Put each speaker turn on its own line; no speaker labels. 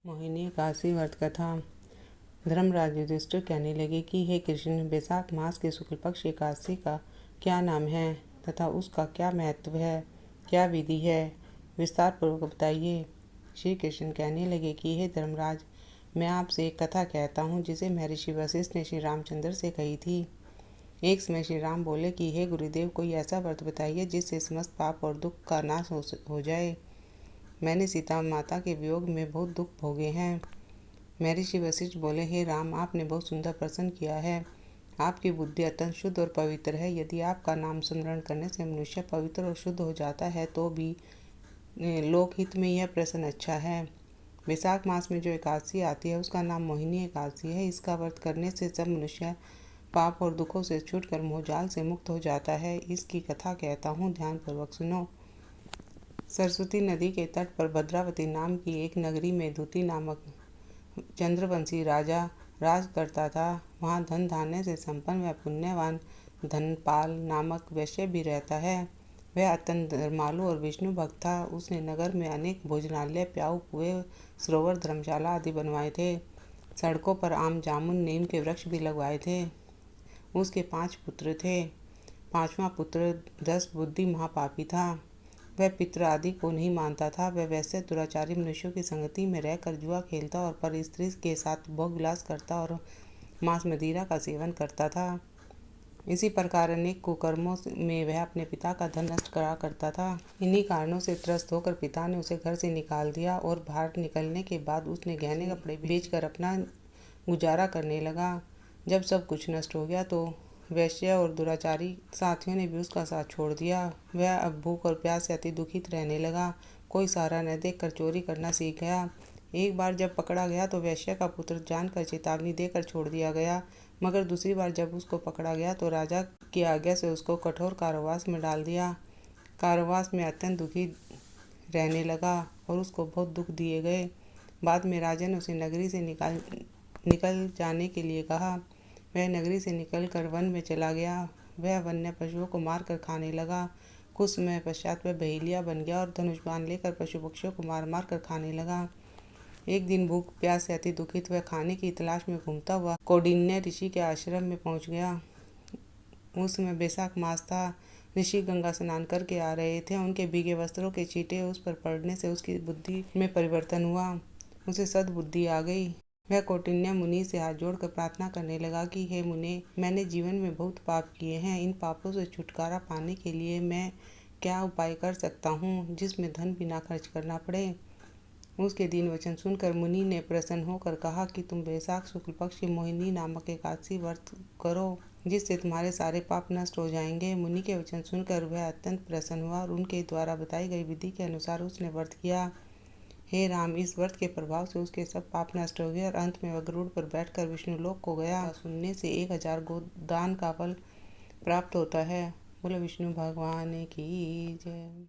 मोहिनी एकादशी व्रत कथा। धर्मराज युधिष्ठिर कहने लगे कि हे कृष्ण, वैशाख मास के शुक्ल पक्ष एकादशी का क्या नाम है तथा उसका क्या महत्व है, क्या विधि है, विस्तार पूर्वक बताइए। श्री कृष्ण कहने लगे कि हे धर्मराज, मैं आपसे एक कथा कहता हूँ जिसे महर्षि वशिष्ठ ने श्री रामचंद्र से कही थी। एक समय श्री राम बोले कि हे गुरुदेव, कोई ऐसा व्रत बताइए जिससे समस्त पाप और दुख का नाश हो जाए। मैंने सीता माता के वियोग में बहुत दुख भोगे हैं। महर्षि वशिष्ठ बोले, हे राम, आपने बहुत सुंदर प्रश्न किया है। आपकी बुद्धि अत्यंत शुद्ध और पवित्र है। यदि आपका नाम स्मरण करने से मनुष्य पवित्र और शुद्ध हो जाता है तो भी लोकहित में यह प्रश्न अच्छा है। वैशाख मास में जो एकादशी आती है उसका नाम मोहिनी एकादशी है। इसका व्रत करने से सब मनुष्य पाप और दुखों से छूटकर मोहजाल से मुक्त हो जाता है। इसकी कथा कहता हूँ, ध्यानपूर्वक सुनो। सरस्वती नदी के तट पर भद्रावती नाम की एक नगरी में दूती नामक चंद्रवंशी राजा राज करता था। वहाँ धन धान्य से संपन्न व पुण्यवान धनपाल नामक वैश्य भी रहता है। वह अत्यंत धर्मालु और विष्णु भक्त था। उसने नगर में अनेक भोजनालय, प्याऊ, कुएं, सरोवर, धर्मशाला आदि बनवाए थे। सड़कों पर आम, जामुन, नीम के वृक्ष भी लगवाए थे। उसके 5 पुत्र थे। 5वां पुत्र 10 बुद्धि महापापी था। वह पितृ आदि को नहीं मानता था। वह वैसे दुराचारी मनुष्यों की संगति में रहकर जुआ खेलता और पर स्त्री के साथ भोग विलास करता और मांस मदिरा का सेवन करता था। इसी प्रकार अनेक कुकर्मों में वह अपने पिता का धन नष्ट करा करता था। इन्हीं कारणों से त्रस्त होकर पिता ने उसे घर से निकाल दिया और बाहर निकलने के बाद उसने गहने कपड़े बेचकर अपना गुजारा करने लगा। जब सब कुछ नष्ट हो गया तो वैश्य और दुराचारी साथियों ने भी उसका साथ छोड़ दिया। वह अब भूख और प्यास से अति दुखित रहने लगा। कोई सहारा न देखकर चोरी करना सीख गया। एक बार जब पकड़ा गया तो वैश्य का पुत्र जानकर चेतावनी देकर छोड़ दिया गया, मगर दूसरी बार जब उसको पकड़ा गया तो राजा की आज्ञा से उसको कठोर कारावास में डाल दिया। कारावास में अत्यंत दुखी रहने लगा और उसको बहुत दुख दिए गए। बाद में राजा ने उसे नगरी से निकल जाने के लिए कहा। वह नगरी से निकलकर वन में चला गया। वह वन्य पशुओं को मारकर खाने लगा। कुछ समय पश्चात वह बहेलिया बन गया और धनुष बाण लेकर पशु पक्षियों को मार मार कर खाने लगा। एक दिन भूख प्यास से अति दुखित वह खाने की तलाश में घूमता हुआ कौंडिन्य ऋषि के आश्रम में पहुंच गया। उस समय वैशाख मास था। ऋषि गंगा स्नान करके आ रहे थे। उनके भीगे वस्त्रों के छींटे उस पर पड़ने से उसकी बुद्धि में परिवर्तन हुआ। उसे सद्बुद्धि आ गई। वह कौंडिन्य मुनि से हाथ जोड़कर प्रार्थना करने लगा कि हे मुने, मैंने जीवन में बहुत पाप किए हैं। इन पापों से छुटकारा पाने के लिए मैं क्या उपाय कर सकता हूँ जिसमें धन भी ना खर्च करना पड़े। उसके दीन वचन सुनकर मुनि ने प्रसन्न होकर कहा कि तुम वैशाख शुक्ल पक्ष की मोहिनी नामक एकादशी व्रत करो, जिससे तुम्हारे सारे पाप नष्ट हो जाएंगे। मुनि के वचन सुनकर वह अत्यंत प्रसन्न हुआ और उनके द्वारा बताई गई विधि के अनुसार उसने व्रत किया। हे राम, इस व्रत के प्रभाव से उसके सब पाप नष्ट हो गए और अंत में वह गरुड़ पर बैठकर विष्णुलोक को गया। सुनने से 1000 गोदान का फल प्राप्त होता है। बोलो विष्णु भगवान की जय।